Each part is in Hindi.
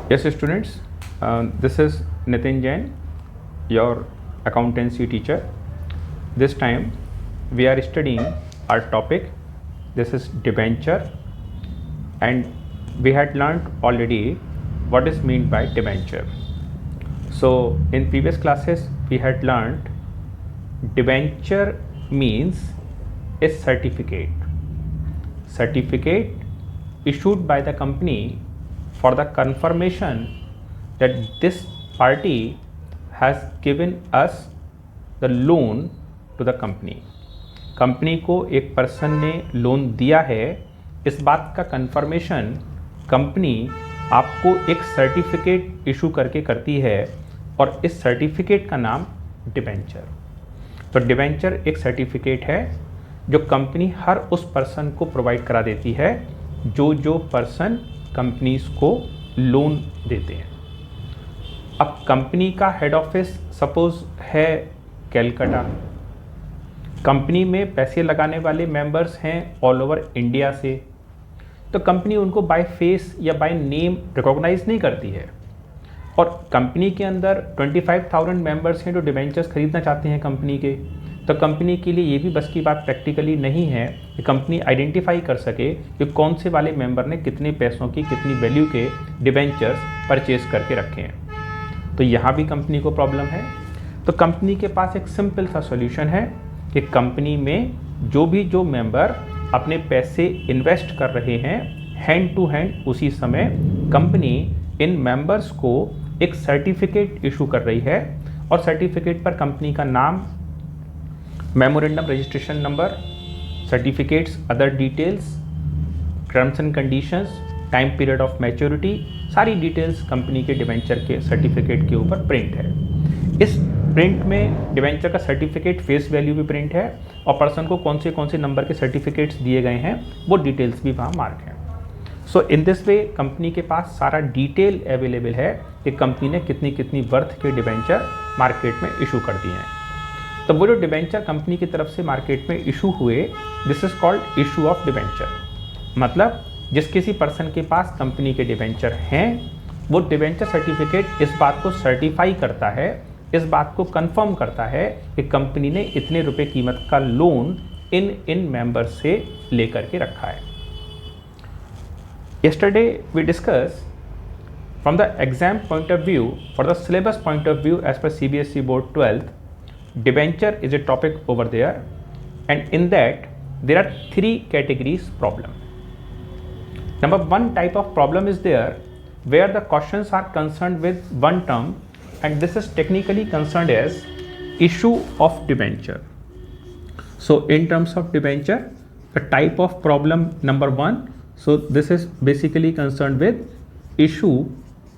Yes, students, this is Nitin Jain, your accountancy teacher. This time we are studying our topic. This is debenture, and we had learned already what is meant by debenture. So in previous classes we had learned debenture means a certificate issued by the company for the confirmation that this party has given us the loan to the company. Company को एक पर्सन ने लोन दिया है, इस बात का कंफर्मेशन कंपनी आपको एक सर्टिफिकेट इशू करके करती है और इस सर्टिफिकेट का नाम डिबेंचर। तो डिबेंचर एक सर्टिफिकेट है जो कंपनी हर उस पर्सन को प्रोवाइड करा देती है जो पर्सन कंपनीज को लोन देते हैं। अब कंपनी का हेड ऑफिस सपोज है कैलकाटा, कंपनी में पैसे लगाने वाले मेंबर्स हैं ऑल ओवर इंडिया से, तो कंपनी उनको बाय फेस या बाय नेम रिकॉग्नाइज नहीं करती है। और कंपनी के अंदर 25,000 मेंबर्स हैं जो डिबेंचर्स खरीदना चाहते हैं कंपनी के, तो कंपनी के लिए ये भी बस की बात प्रैक्टिकली नहीं है कि कंपनी आइडेंटिफाई कर सके कि कौन से वाले मेंबर ने कितने पैसों की कितनी वैल्यू के डिबेंचर्स परचेज करके रखे हैं। तो यहाँ भी कंपनी को प्रॉब्लम है। तो कंपनी के पास एक सिंपल सा सॉल्यूशन है कि कंपनी में जो मेंबर अपने पैसे इन्वेस्ट कर रहे हैं हैंड टू हैंड उसी समय कंपनी इन मेंबर्स को एक सर्टिफिकेट इशू कर रही है और सर्टिफिकेट पर कंपनी का नाम, memorandum registration number, certificates other details, terms and conditions, time period of maturity, सारी डिटेल्स कंपनी के डिबेंचर के सर्टिफिकेट के ऊपर प्रिंट है। इस प्रिंट में डिबेंचर का सर्टिफिकेट फेस वैल्यू भी प्रिंट है और पर्सन को कौन से नंबर के सर्टिफिकेट्स दिए गए हैं वो डिटेल्स भी वहाँ मार्क हैं। सो इन दिस वे कंपनी के पास सारा डिटेल अवेलेबल है कि कंपनी ने कितनी वर्थ के डिबेंचर मार्केट में इशू कर दिए हैं। तो वो जो डिबेंचर कंपनी की तरफ से मार्केट में इशू हुए, this is called issue of debenture. मतलब जिस किसी पर्सन के पास कंपनी के डिबेंचर हैं, वो डिबेंचर सर्टिफिकेट इस बात को सर्टिफाई करता है, इस बात को कंफर्म करता है कि कंपनी ने इतने रुपए कीमत का लोन इन मेंबर से लेकर के रखा है। Yesterday we discussed from the exam point of view, for the syllabus point of view as per CBSE Board 12th, debenture is a topic over there, and in that there are 3 categories problem. Number 1 type of problem is there where the questions are concerned with one term, and this is technically concerned as issue of debenture. So in terms of debenture, the type of problem number 1, so this is basically concerned with issue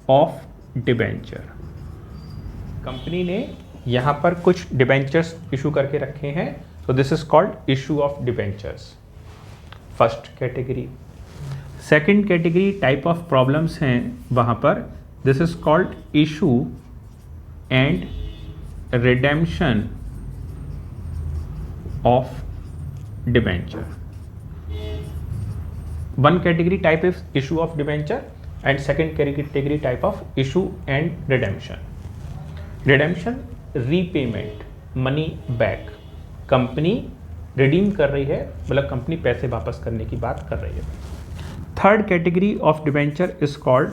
of debenture. Company ने यहाँ पर कुछ डिबेंचर्स इशू करके रखे हैं, so this is called issue of debentures. First category. Second category type of problems हैं वहाँ पर, this is called issue and redemption of debenture. One category type is issue of debenture and second category type of issue and redemption. Redemption, repayment, money back. Company redeem कर रही है, मतलब कंपनी पैसे वापस करने की बात कर रही है। Third category of debenture is called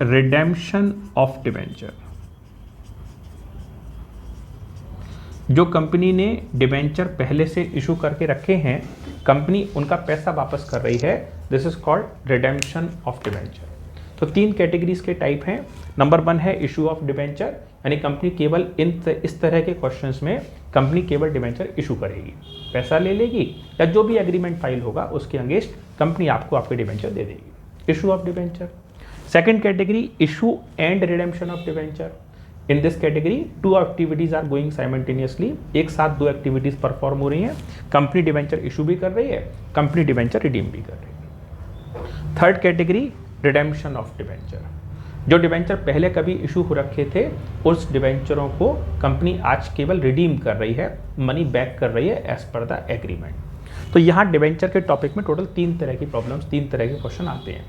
redemption of debenture. जो कंपनी ने डिबेंचर पहले से इशू करके रखे हैं, कंपनी उनका पैसा वापस कर रही है, this is called redemption of debenture. तो 3 कैटेगरीज के टाइप हैं। नंबर 1 है इशू ऑफ डिबेंचर, यानी कंपनी केवल इस तरह के क्वेश्चंस में कंपनी केवल डिबेंचर इशू करेगी, पैसा ले लेगी या जो भी एग्रीमेंट फाइल होगा उसके अगेंस्ट कंपनी आपको आपके डिबेंचर दे देगी, issue of debenture. Second category issue and redemption of debenture. In this category 2 activities are going simultaneously, एक साथ 2 एक्टिविटीज परफॉर्म हो रही हैं। कंपनी डिबेंचर इशू भी कर रही है, कंपनी डिबेंचर रिडीम भी कर रही है। Third category redemption of debenture. जो डिबेंचर पहले कभी इशू हो रखे थे, उस डिबेंचरों को कंपनी आज केवल रिडीम कर रही है, मनी बैक कर रही है एज पर द एग्रीमेंट। तो यहाँ डिबेंचर के टॉपिक में टोटल 3 तरह की प्रॉब्लम्स, 3 तरह के क्वेश्चन आते हैं।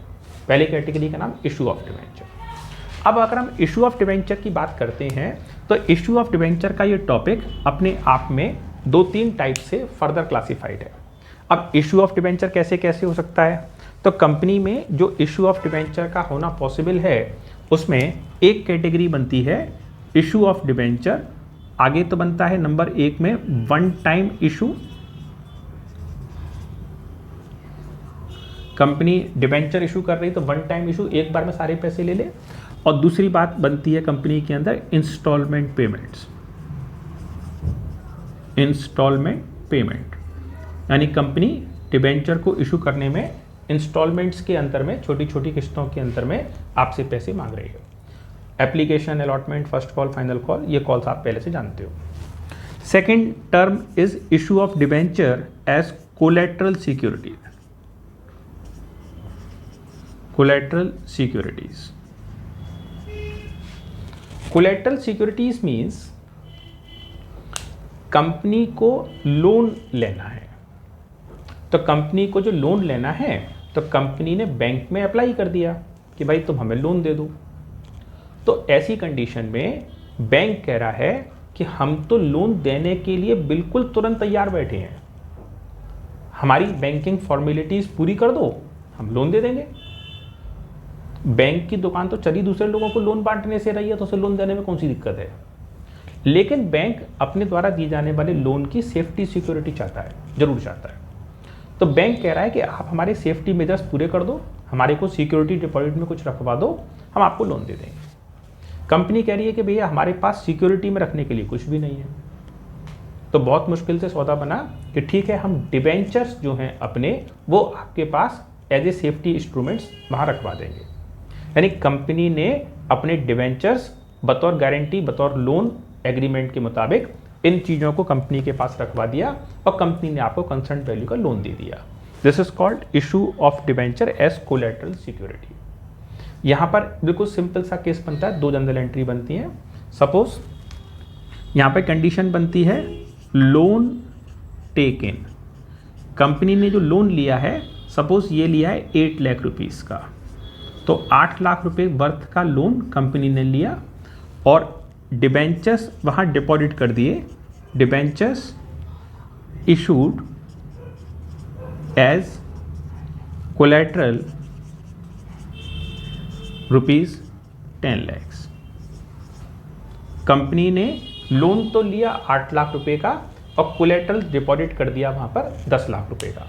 पहले कैटेगरी का नाम इशू ऑफ डिबेंचर। अब अगर हम इशू ऑफ डिवेंचर की बात करते हैं तो इशू ऑफ डिवेंचर का ये टॉपिक अपने आप में 2-3 टाइप से फर्दर क्लासिफाइड है। अब इशू ऑफ डिवेंचर कैसे कैसे हो सकता है, तो कंपनी में जो इशू ऑफ डिवेंचर का होना पॉसिबल है उसमें एक कैटेगरी बनती है इशू ऑफ डिवेंचर, आगे तो बनता है नंबर 1 में one time issue, company debenture issue कर रही तो वन टाइम इशू, एक बार में सारे पैसे ले ले। और दूसरी बात बनती है कंपनी के अंदर इंस्टॉलमेंट पेमेंट्स, इंस्टॉलमेंट पेमेंट यानी कंपनी डिवेंचर को इशू करने में इंस्टॉलमेंट्स के अंतर में, छोटी छोटी किस्तों के अंतर में आपसे पैसे मांग रही है। Application, allotment, first call, final call, ये कॉल्स आप पहले से जानते हो। Second term is issue of debenture as collateral security, collateral securities. Collateral securities means company को लोन लेना है, तो कंपनी को जो लोन लेना है तो कंपनी ने बैंक में अप्लाई कर दिया कि भाई तुम हमें लोन दे दो। तो ऐसी कंडीशन में बैंक कह रहा है कि हम तो लोन देने के लिए बिल्कुल तुरंत तैयार बैठे हैं, हमारी बैंकिंग फॉर्मेलिटीज पूरी कर दो, हम लोन दे देंगे। बैंक की दुकान तो चली दूसरे लोगों को लोन बांटने से रही है, तो उसे लोन देने में कौन सी दिक्कत है। लेकिन बैंक अपने द्वारा दिए जाने वाले लोन की सेफ्टी सिक्योरिटी चाहता है, जरूर चाहता है। तो बैंक कह रहा है कि आप हमारे सेफ्टी मेजर्स पूरे कर दो, हमारे को सिक्योरिटी डिपॉजिट में कुछ रखवा दो, हम आपको लोन दे देंगे। कंपनी कह रही है कि भैया हमारे पास सिक्योरिटी में रखने के लिए कुछ भी नहीं है। तो बहुत मुश्किल से सौदा बना कि ठीक है, हम डिबेंचर्स जो हैं अपने, वो आपके पास एज ए सेफ्टी इंस्ट्रूमेंट्स वहाँ रखवा देंगे। यानी कंपनी ने अपने डिवेंचर्स बतौर गारंटी, बतौर लोन एग्रीमेंट के मुताबिक इन चीज़ों को कंपनी के पास रखवा दिया और कंपनी ने आपको कंसर्न वैल्यू का लोन दे दिया। This is called issue of debenture as collateral security. यहाँ पर बिल्कुल सिंपल सा केस बनता है, 2 जनरल एंट्री बनती हैं। सपोज यहाँ पर कंडीशन बनती है लोन टेक इन, कंपनी ने जो लोन लिया है, सपोज ये लिया है 8 लाख रुपीज़ का, तो 8 लाख रुपए वर्थ का लोन कंपनी ने लिया और डिबेंचर्स वहाँ डिपॉजिट कर दिए। Debentures issued as collateral ₹10 lakh. Company ने लोन तो लिया 8 लाख रुपए का और कोलेटरल डिपॉजिट कर दिया वहाँ पर 10 लाख रुपए का,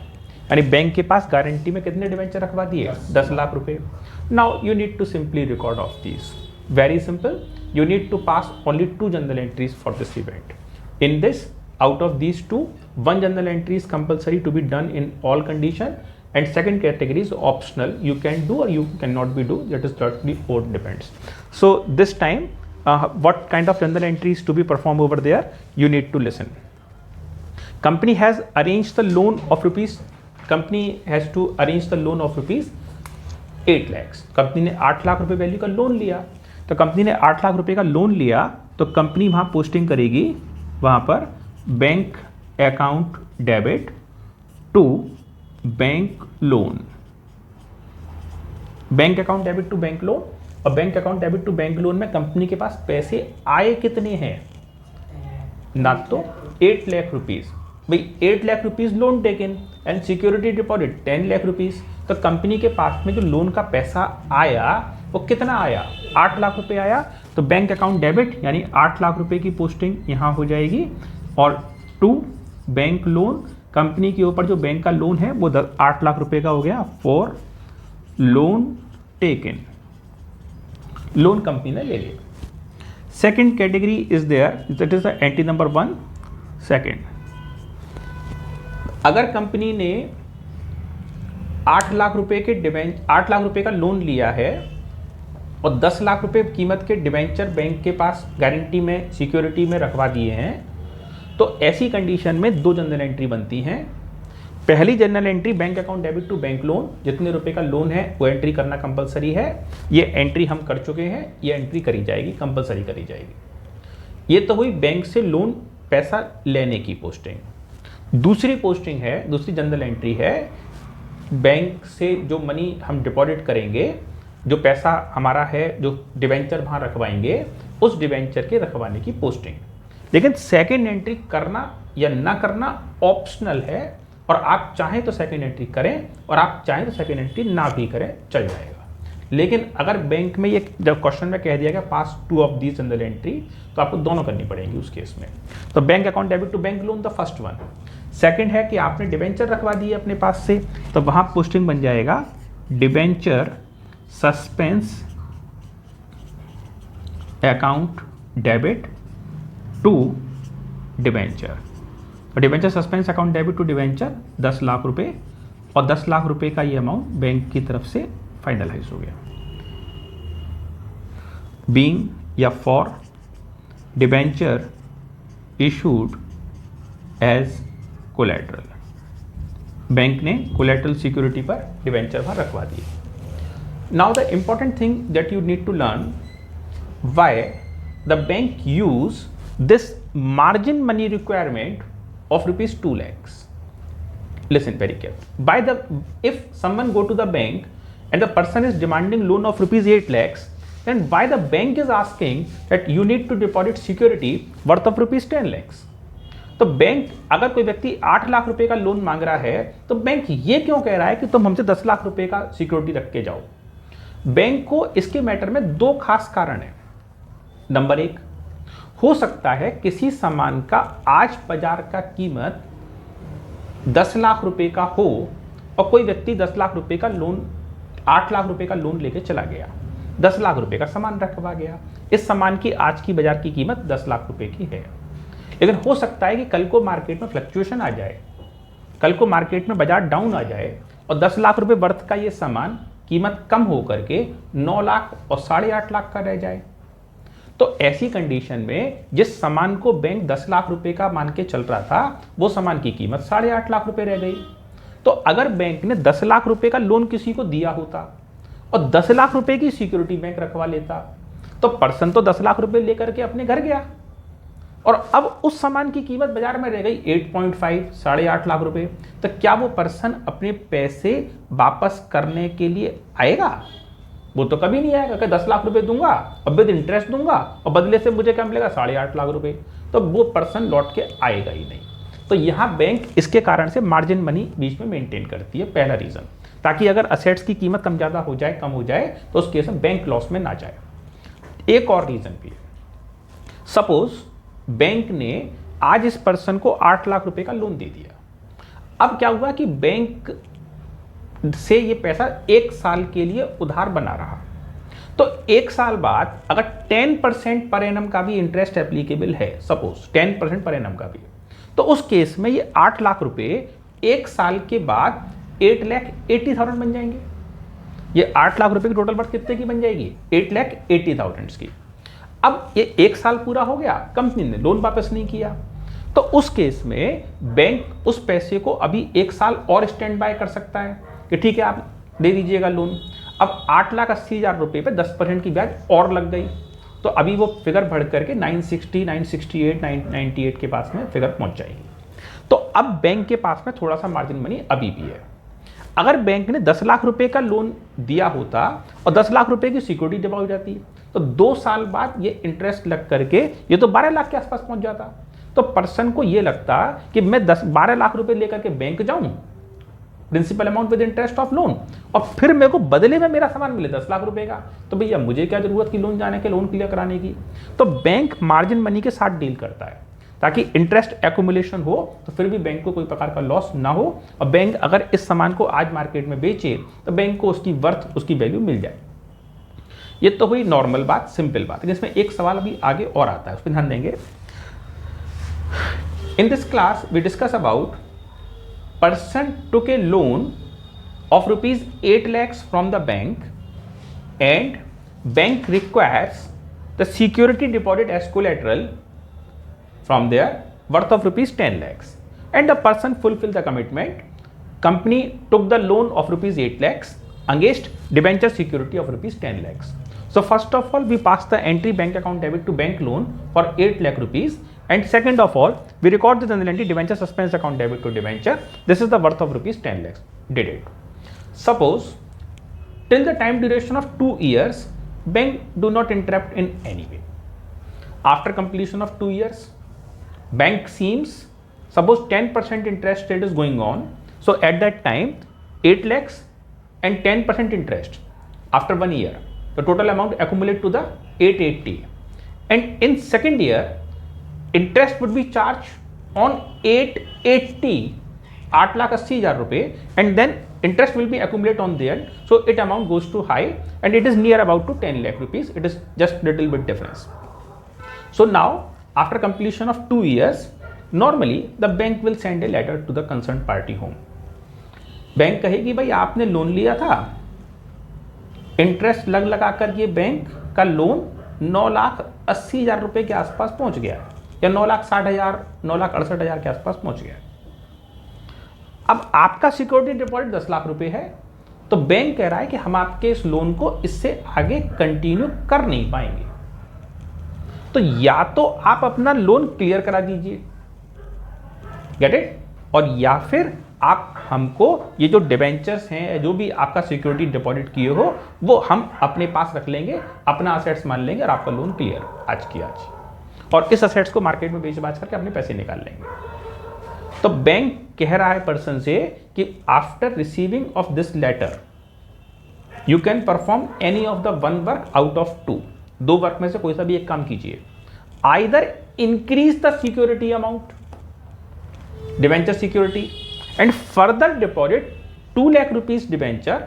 यानी बैंक के पास गारंटी में कितने डिवेंचर रखवा दिए, 10 लाख रुपए। Now you need to simply record of this, very simple, you need to pass only 2 journal entries for this event. In this, out of these 2, 1 journal entry is compulsory to be done in all condition and second category is optional, you can do or you cannot be do, that is totally own depends. So this time what kind of journal entries to be performed over there, you need to listen. Company has arranged the loan of rupees, company has to arrange the loan of rupees 8 lakhs. Company ने 8 लाख रुपए वैल्यू का लोन लिया, तो कंपनी ने 8 लाख रुपए का लोन लिया तो कंपनी वहाँ पोस्टिंग करेगी, वहाँ पर bank account debit to bank loan, bank account debit to bank loan. और bank account debit to bank loan में कंपनी के पास पैसे आए कितने हैं, ना तो 8 लाख रुपीज़, भाई 8 lakh rupees loan taken and security deposit 10 lakh rupees. तो कंपनी के पास में जो लोन का पैसा आया वो कितना आया, 8 लाख रुपए आया। तो बैंक अकाउंट डेबिट यानी 8 लाख रुपए की पोस्टिंग यहाँ हो जाएगी और टू बैंक लोन, कंपनी के ऊपर जो बैंक का लोन है वो 8 लाख रुपए का हो गया for loan taken, loan company ने ले लिया। Second category is there, that is the entry number 1। Second, अगर कंपनी ने 8 लाख रुपए के 8 लाख रुपए का लोन लिया है और 10 लाख रुपए कीमत के डिवेंचर बैंक के पास गारंटी में, सिक्योरिटी में रखवा दिए हैं, तो ऐसी कंडीशन में 2 जनरल एंट्री बनती हैं। पहली general entry bank account debit to bank loan, जितने रुपए का लोन है वो एंट्री करना कंपलसरी है, ये एंट्री हम कर चुके हैं, ये एंट्री करी जाएगी, कंपलसरी करी जाएगी। ये तो हुई बैंक से लोन पैसा लेने की पोस्टिंग। दूसरी पोस्टिंग है, दूसरी जनरल एंट्री है बैंक से जो मनी हम डिपॉजिट करेंगे जो पैसा हमारा है, जो डिवेंचर वहाँ रखवाएंगे, उस डिवेंचर के रखवाने की पोस्टिंग। लेकिन सेकेंड एंट्री करना या ना करना ऑप्शनल है, और आप चाहें तो सेकेंड एंट्री करें और आप चाहें तो सेकेंड एंट्री ना भी करें, चल जाएगा। लेकिन अगर बैंक में ये जब क्वेश्चन में कह दिया गया pass 2 of these general entry, तो आपको दोनों करनी पड़ेगी उस केस में। तो bank account debit to bank loan, the first one. Second है कि आपने डिवेंचर रखवा दिए अपने पास से, तो वहां पोस्टिंग बन जाएगा debenture suspense account debit to debenture. तो debenture suspense account debit to debenture 10 lakh रुपए, और 10 लाख रुपए का ये अमाउंट बैंक की तरफ से फाइनलाइज हो गया। बीइंग या for debenture issued as collateral, bank ने कोलैटरल सिक्योरिटी पर डिवेंचर पर रखवा दिए। Now the important thing that you need to learn, why the bank use this margin money requirement of rupees 2 lakhs. Listen very carefully. If someone go to the bank and the person is demanding loan of rupees 8 lakhs, then why the bank is asking that you need to deposit security worth of rupees 10 lakhs? तो बैंक, अगर कोई व्यक्ति 8 लाख रुपए का लोन मांग रहा है, तो बैंक ये क्यों कह रहा है कि तुम हमसे 10 लाख रुपए का सिक्योरिटी रख के जाओ? बैंक को इसके मैटर में 2 खास कारण है। नंबर 1, हो सकता है किसी सामान का आज बाजार का कीमत 10 लाख रुपए का हो और कोई व्यक्ति 10 लाख रुपए का लोन, 8 लाख रुपए का लोन लेके चला गया, 10 लाख रुपए का सामान रखवा गया। इस सामान की आज की बाजार की कीमत 10 लाख रुपए की है, लेकिन हो सकता है कि कल को मार्केट में फ्लक्चुएशन आ जाए, कल को मार्केट में बाजार डाउन आ जाए और 10 लाख रुपए वर्थ का ये सामान कीमत कम हो करके 9 लाख और 8.5 लाख का रह जाए। तो ऐसी कंडीशन में जिस सामान को बैंक 10 लाख रुपए का मान के चल रहा था, वो सामान की कीमत 8.5 लाख रुपए रह गई। तो अगर बैंक ने 10 लाख रुपए का लोन किसी को दिया होता और 10 लाख रुपए की सिक्योरिटी बैंक रखवा लेता, तो पर्सन तो 10 लाख रुपए लेकर के अपने घर गया, और अब उस सामान की कीमत बाजार में रह गई 8.5, 8.5 लाख रुपए। तो क्या वो पर्सन अपने पैसे वापस करने के लिए आएगा? वो तो कभी नहीं आएगा कि 10 लाख रुपए दूंगा और विद इंटरेस्ट दूंगा और बदले से मुझे क्या मिलेगा, 8.5 लाख रुपए। तो वो पर्सन लौट के आएगा ही नहीं। तो यहां बैंक इसके कारण से मार्जिन मनी बीच में मेंटेन करती है, पहला रीजन, ताकि अगर असेट्स की कीमत कम ज्यादा हो जाए, कम हो जाए, तो उस केस में बैंक लॉस में ना जाए। एक और रीजन भी है, सपोज बैंक ने आज इस पर्सन को 8 लाख रुपए का लोन दे दिया। अब क्या हुआ कि बैंक से ये पैसा 1 साल के लिए उधार बना रहा, तो 1 साल बाद अगर 10% पर एनम का भी इंटरेस्ट एप्लीकेबल है, सपोज 10% पर एनम का भी, तो उस केस में ये 8 लाख रुपए 1 साल के बाद 8,80,000 बन जाएंगे। ये 8 लाख रुपए की टोटल वर्थ कितने की बन जाएगी? 8,80,000 की। अब ये 1 साल पूरा हो गया, कंपनी ने लोन वापस नहीं किया, तो उस केस में बैंक उस पैसे को अभी 1 साल और स्टैंड बाय कर सकता है कि ठीक है आप दे दीजिएगा लोन। अब 8,80,000 रुपए पे 10% की ब्याज और लग गई, तो अभी वो फिगर बढ़ करके 960, 968, 998 के पास में फिगर पहुंच जाएगी। तो अब बैंक के पास में थोड़ा सा मार्जिन मनी अभी भी है। अगर बैंक ने 10 लाख रुपए का लोन दिया होता और 10 लाख रुपए की सिक्योरिटी जमा हो जाती, तो 2 साल बाद ये इंटरेस्ट लग करके ये तो 12 लाख के आसपास पहुंच जाता। तो पर्सन को ये लगता कि मैं 12 लाख रुपए लेकर के बैंक जाऊं, principal amount with interest of loan, और फिर मेरे को बदले में मेरा सामान मिले 10 लाख रुपए का, तो भैया मुझे क्या जरूरत की लोन जाने के, लोन क्लियर कराने की। तो बैंक मार्जिन मनी के साथ डील करता है ताकि इंटरेस्ट एक्यूमुलेशन हो, तो फिर भी बैंक को कोई प्रकार का लॉस ना हो, और बैंक अगर इस सामान को आज मार्केट में बेचे तो बैंक को उसकी वर्थ, उसकी वैल्यू मिल जाए। ये तो हुई नॉर्मल बात, सिंपल बात। लेकिन इसमें एक सवाल अभी आगे और आता है, उस पर ध्यान देंगे। In this class we discuss about person took a loan of rupees 8 lakhs from the bank and bank requires the security deposit as collateral from their worth of rupees 10 lakhs and the person fulfilled the commitment. Company took the loan of rupees 8 lakhs against debenture security of rupees 10 lakhs. So first of all we pass the entry bank account debit to bank loan for 8 lakh rupees, and second of all we record the general entry debenture suspense account debit to debenture. This is the worth of rupees 10 lakhs. Did it? Suppose till the time duration of 2 years, bank do not interrupt in any way. After completion of 2 years, bank seems, suppose 10% interest rate is going on, so at that time 8 lakhs and 10% interest after 1 year, the total amount accumulate to the 880, and in second year interest would be charged on 880, 8,80,000 रुपए, and then interest will be accumulate on the end, so it amount goes to high and it is near about to 10 lakh rupees. It is just little bit difference. So now after completion of 2 years, normally the bank will send a letter to the concerned party home. Bank कहेगी भाई आपने लोन लिया था, इंटरेस्ट लगा कर ये बैंक का लोन 9,80,000 रुपए के आसपास पहुंच गया है, या 9,60,000, 9,68,000 के आसपास पहुंच गया है। अब आपका सिक्योरिटी डिपॉजिट 10 लाख रुपए है, तो बैंक कह रहा है कि हम आपके इस लोन को इससे आगे कंटिन्यू कर नहीं पाएंगे, तो या तो आप अपना लोन क्लियर करा दीजिए, गेट इट, और या फिर आप हमको ये जो डिबेंचर्स हैं, जो भी आपका सिक्योरिटी डिपॉजिट किए हो, वो हम अपने पास रख लेंगे, अपना असेट्स मान लेंगे और आपका लोन क्लियर आज की आज, और इस असेट्स को मार्केट में बेच बाच करके अपने पैसे निकाल लेंगे। तो बैंक कह रहा है पर्सन से कि after receiving of this letter you can perform any of the one work out of two, 2 work में से कोई सा भी एक काम कीजिए। Either increase the security amount, debenture security, and further deposit 2 lakh rupees debenture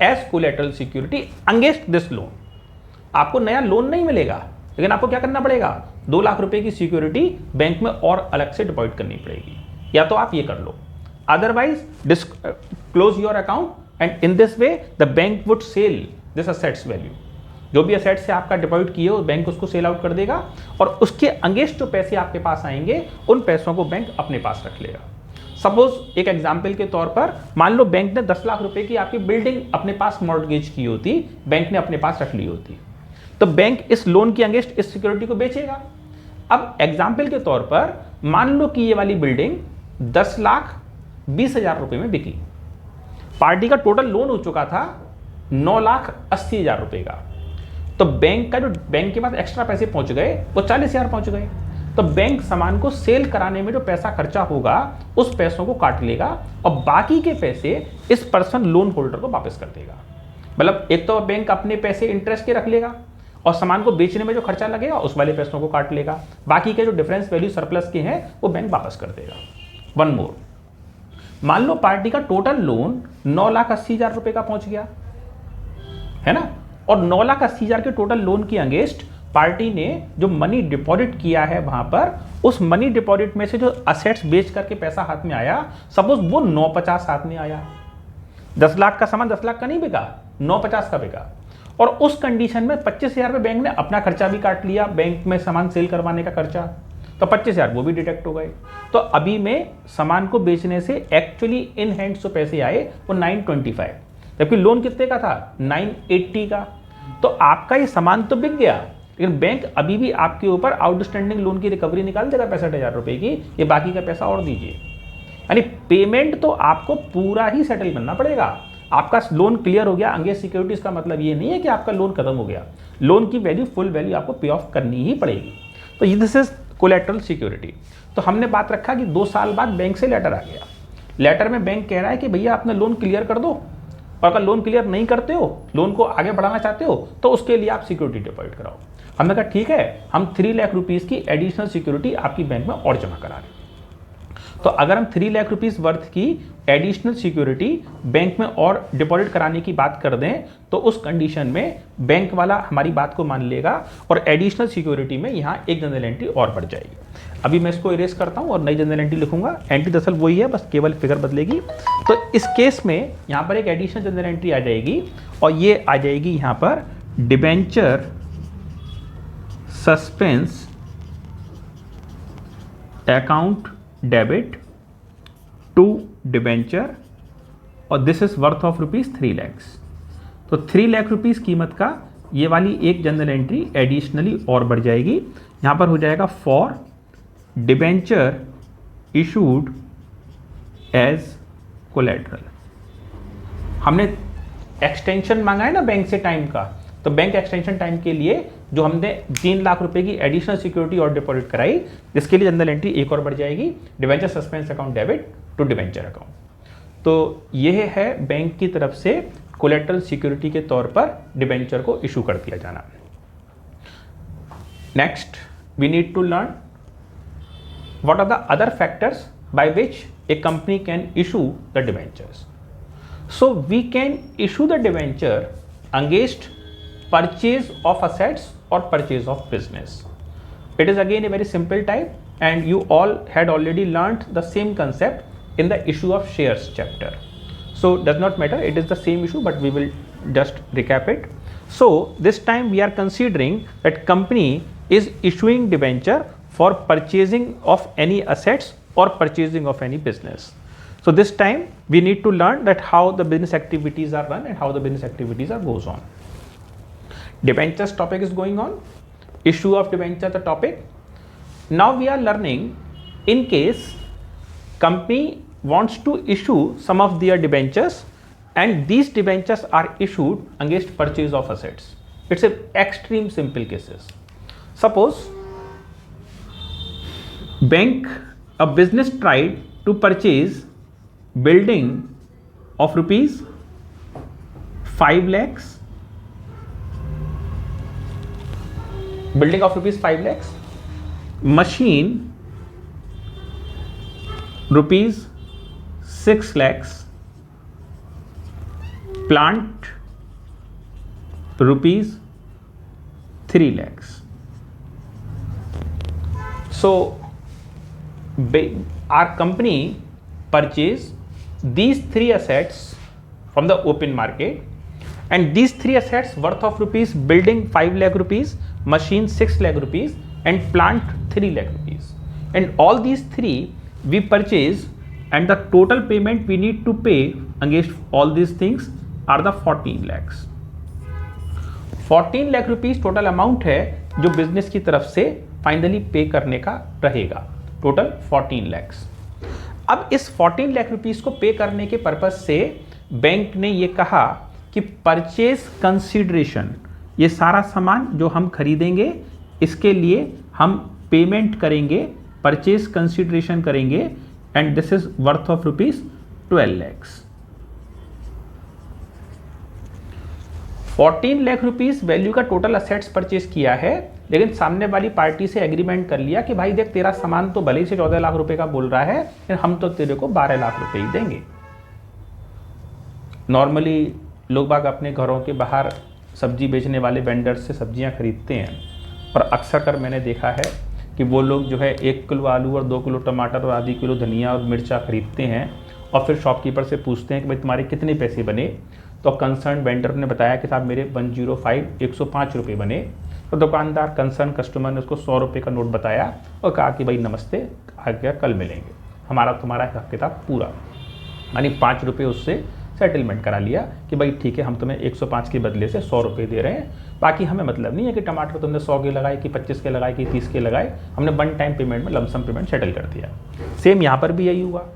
as collateral security against this loan. आपको नया लोन नहीं मिलेगा, लेकिन आपको क्या करना पड़ेगा, 2 लाख रुपए की सिक्योरिटी बैंक में और अलग से डिपॉजिट करनी पड़ेगी, या तो आप ये कर लो, otherwise close your account and in this way the bank would sell this assets value. जो भी असेट्स से आपका डिपॉजिट किए हो बैंक उसको सेल आउट कर देगा, और उसके अगेंस्ट जो पैसे आपके पास आएंगे उन पैसों को बैंक अपने पास रख लेगा। सपोज एक एग्जाम्पल के तौर पर मान लो बैंक ने 10 लाख रुपए की आपकी बिल्डिंग अपने पास मॉर्गेज की होती, बैंक ने अपने पास रख ली होती, तो बैंक इस लोन के अगेंस्ट इस सिक्योरिटी को बेचेगा। अब एग्जाम्पल के तौर पर मान लो कि ये वाली बिल्डिंग 10,20,000 रुपए में बिकी, पार्टी का टोटल लोन हो चुका था 9,80,000 रुपए का, तो बैंक का जो बैंक के पास एक्स्ट्रा पैसे पहुंच गए वो 40,000 पहुंच गए, तो बैंक सामान को सेल कराने में जो पैसा खर्चा होगा उस पैसों को काट लेगा और बाकी के पैसे इस पर्सन लोन होल्डर को वापस कर देगा। मतलब एक तो बैंक अपने पैसे इंटरेस्ट के रख लेगा और सामान को बेचने में जो खर्चा लगेगा उस वाले पैसों को काट लेगा, बाकी के जो डिफरेंस वैल्यू सरप्लस के हैं वो बैंक वापस कर देगा। वन मोर, मान लो पार्टी का टोटल लोन 9,80,000 रुपए का पहुंच गया है ना, और 9,80,000 के टोटल लोन के अगेंस्ट पार्टी ने जो मनी डिपॉजिट किया है वहां पर, उस मनी डिपॉजिट में से जो असेट्स बेच करके पैसा हाथ में आया, सपोज वो 950 हाथ में आया, 10 लाख का सामान 10 लाख का नहीं बिका, 950 का बिका, और उस कंडीशन में 25,000 रुपए बैंक ने अपना खर्चा भी काट लिया, बैंक में सामान सेल करवाने का खर्चा, तो 25,000 वो भी डिटेक्ट हो गए। तो अभी में सामान को बेचने से एक्चुअली इन हैंड जो पैसे आए वो 925, जबकि लोन कितने का था 980 का। तो आपका ये सामान तो बिक गया, लेकिन बैंक अभी भी आपके ऊपर आउटस्टैंडिंग लोन की रिकवरी निकाल देगा 65,000 रुपए की, ये बाकी का पैसा और दीजिए। यानी पेमेंट तो आपको पूरा ही सेटल करना पड़ेगा। आपका लोन क्लियर हो गया अगेंस्ट सिक्योरिटीज का मतलब ये नहीं है कि आपका लोन खत्म हो गया, लोन की वैल्यू फुल वैल्यू आपको पे ऑफ करनी ही पड़ेगी। तो दिस इज कोलेटरल सिक्योरिटी। तो हमने बात रखा कि 2 साल बाद बैंक से लेटर आ गया, लेटर में बैंक कह रहा है कि भैया अपना लोन क्लियर कर दो, और अगर लोन क्लियर नहीं करते हो, लोन को आगे बढ़ाना चाहते हो, तो उसके लिए आप सिक्योरिटी डिपॉजिट कराओ। हमने कहा ठीक है, हम 3 लाख रुपीस की एडिशनल सिक्योरिटी आपकी बैंक में और जमा करा रहे। तो अगर हम 3 लाख रुपीस वर्थ की एडिशनल सिक्योरिटी बैंक में और डिपॉजिट कराने की बात कर दें, तो उस कंडीशन में बैंक वाला हमारी बात को मान लेगा और एडिशनल सिक्योरिटी में यहाँ एक जनरल एंट्री और बढ़ जाएगी। अभी मैं इसको इरेज करता हूँ और नई जनरल एंट्री लिखूंगा। एंट्री दरअसल वही है, बस केवल फिगर बदलेगी। तो इस केस में यहाँ पर एक एडिशनल जनरल एंट्री आ जाएगी और ये आ जाएगी यहाँ पर debenture suspense account debit to debenture, और this is worth of rupees 3 lakh. तो 3 लाख रुपीज कीमत का ये वाली एक जनरल एंट्री एडिशनली और बढ़ जाएगी। यहां पर हो जाएगा for debenture issued as collateral. हमने एक्सटेंशन मांगा है ना बैंक से टाइम का, तो बैंक एक्सटेंशन टाइम के लिए जो हमने 3 लाख रुपए की एडिशनल सिक्योरिटी और डिपॉजिट कराई, जिसके लिए जनरल एंट्री एक और बढ़ जाएगी, debenture suspense account debit to debenture account. तो यह है बैंक की तरफ से कोलेटरल सिक्योरिटी के तौर पर डिवेंचर को इशू कर दिया जाना। Next we need to learn what are the other factors by which a company can issue the debentures. So we can issue the debenture against purchase of assets or purchase of business. It is again a very simple type, and you all had already learnt the same concept in the issue of shares chapter. So does not matter, it is the same issue, but we will just recap it. So this time we are considering that company is issuing debenture for purchasing of any assets or purchasing of any business. So this time we need to learn that how the business activities are run and how the business activities are goes on. Debentures topic is going on. Issue of debenture the topic. Now we are learning in case company wants to issue some of their debentures and these debentures are issued against purchase of assets. It's a extreme simple cases. Suppose a business tried to purchase building of rupees 5 lakhs, building of rupees 5 lakhs, machine rupees 6 lakhs, plant rupees 3 lakhs. So our company purchase these 3 assets from the open market, and these 3 assets worth of rupees, building 5 lakh rupees, machine 6 lakh rupees and plant 3 lakh rupees, and all these 3 we purchase, and the total payment we need to pay against all these things are the 14 lakhs. 14 lakh rupees total amount है जो बिजनेस की तरफ से फाइनली पे करने का रहेगा, टोटल 14 लैक्स। अब इस 14 लाख रुपीस को पे करने के पर्पज से बैंक ने ये कहा कि परचेज कंसीडरेशन, ये सारा सामान जो हम खरीदेंगे इसके लिए हम पेमेंट करेंगे, परचेज कंसीडरेशन करेंगे, and this is worth of rupees 12 lakhs. 14 lakh rupees value का टोटल असेट्स परचेज किया है, लेकिन सामने वाली पार्टी से एग्रीमेंट कर लिया कि भाई देख तेरा सामान तो भले ही से 14 लाख रुपए का बोल रहा है, लेकिन हम तो तेरे को 12 लाख रुपए ही देंगे। नॉर्मली लोग बाग अपने घरों के बाहर सब्जी बेचने वाले वेंडर से सब्जियां खरीदते हैं, और अक्सर कर मैंने देखा है कि वो लोग जो है 1 किलो आलू और 2 किलो टमाटर और आधी किलो धनिया और मिर्चा खरीदते हैं, और फिर शॉपकीपर से पूछते हैं कि भाई तुम्हारे कितने पैसे बने, तो कंसर्न वेंडर ने बताया कि साहब मेरे 105 रुपये बने। तो दुकानदार कंसर्न कस्टमर ने उसको 100 रुपये का नोट बताया और कहा कि भाई नमस्ते, आ गया कल मिलेंगे, हमारा तुम्हारा हिसाब किताब पूरा, यानी 5 रुपये उससे सेटलमेंट करा लिया कि भाई ठीक है हम तुम्हें 105 के बदले से 100 रुपये दे रहे हैं, बाकी हमें मतलब नहीं है कि टमाटर तुमने 100 के लगाए कि 25 के लगाए कि 30 के लगाए, हमने वन टाइम पेमेंट में लमसम पेमेंट सेटल कर दिया। सेम यहाँ पर भी यही हुआ,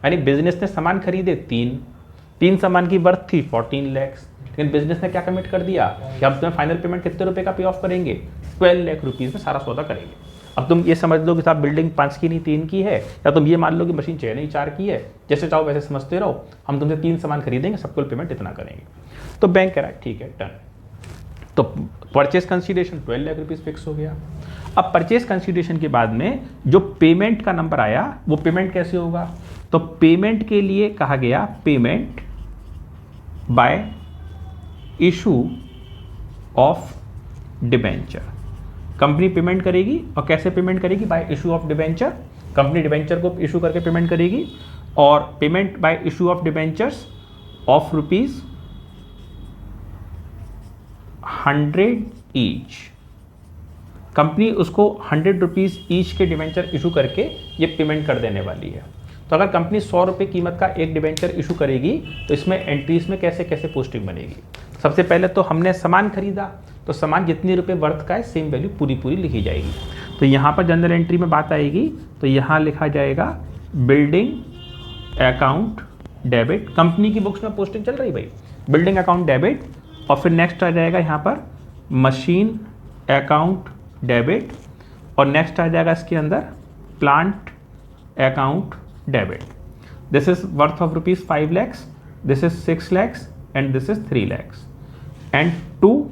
यानी बिजनेस ने सामान खरीदे तीन सामान की वर्थ थी 14 लैक्स, लेकिन बिजनेस ने क्या कमिट कर दिया कि हम तुम्हें फाइनल पेमेंट कितने रुपए का पे ऑफ करेंगे, 12 लाख रुपीज़ में सारा सौदा करेंगे। अब तुम ये समझ लो कि साहब बिल्डिंग 5 की नहीं 3 की है, या तुम ये मान लो कि मशीन 6 नहीं 4 की है, जैसे चाहो वैसे समझते रहो, हम तुमसे 3 सामान खरीदेंगे, सबको पेमेंट इतना करेंगे। तो बैंक कह रहा है ठीक है डन। तो purchase consideration 12 lakh rupees fix हो गया। अब परचेज कंसीडरेशन के बाद में जो पेमेंट का नंबर आया वो पेमेंट कैसे होगा, तो पेमेंट के लिए कहा गया payment by issue of debenture. Company payment करेगी, और कैसे पेमेंट करेगी, bye issue of debenture. Company debenture को इशू करके पेमेंट करेगी, और payment by issue of debentures of rupees 100 each. Company उसको 100 रुपीज ईच के डिबेंचर इशू करके ये पेमेंट कर देने वाली है। तो अगर कंपनी 100 रुपये कीमत का एक डिबेंचर इशू करेगी तो इसमें एंट्रीज में कैसे कैसे पोस्टिंग बनेगी। सबसे पहले तो हमने सामान खरीदा, तो सामान जितने रुपए वर्थ का है सेम वैल्यू पूरी लिखी जाएगी। तो यहाँ पर जनरल एंट्री में बात आएगी, तो यहाँ लिखा जाएगा बिल्डिंग अकाउंट डेबिट। कंपनी की बुक्स में पोस्टिंग चल रही भाई, बिल्डिंग अकाउंट डेबिट, और फिर नेक्स्ट आ जाएगा यहाँ पर मशीन अकाउंट डेबिट, और नेक्स्ट आ जाएगा इसके अंदर plant account debit. This is worth of rupees 5 lakhs, this is 6 lakhs and this is 3 lakhs. And to,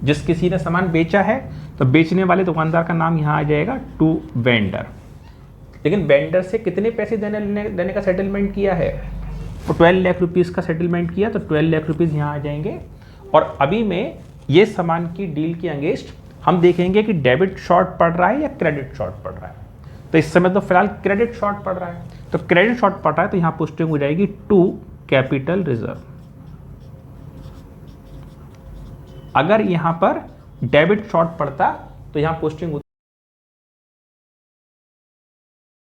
जिस किसी ने सामान बेचा है तो बेचने वाले दुकानदार का नाम यहाँ आ जाएगा टू वेंडर. लेकिन वेंडर से कितने पैसे देने का सेटलमेंट किया है, तो 12 लाख रुपीज़ का सेटलमेंट किया, तो 12 लाख रुपीज़ यहाँ आ जाएंगे. और अभी में ये सामान की डील के अगेंस्ट हम देखेंगे कि डेबिट शॉर्ट पड़ रहा है या क्रेडिट शॉर्ट पड़ रहा है. तो इस समय तो फिलहाल क्रेडिट शॉर्ट पड़ रहा है, तो क्रेडिट शॉर्ट पड़ रहा है तो यहाँ पोस्टिंग हो जाएगी टू कैपिटल रिजर्व. अगर यहाँ पर डेबिट शॉर्ट पड़ता तो यहाँ पोस्टिंग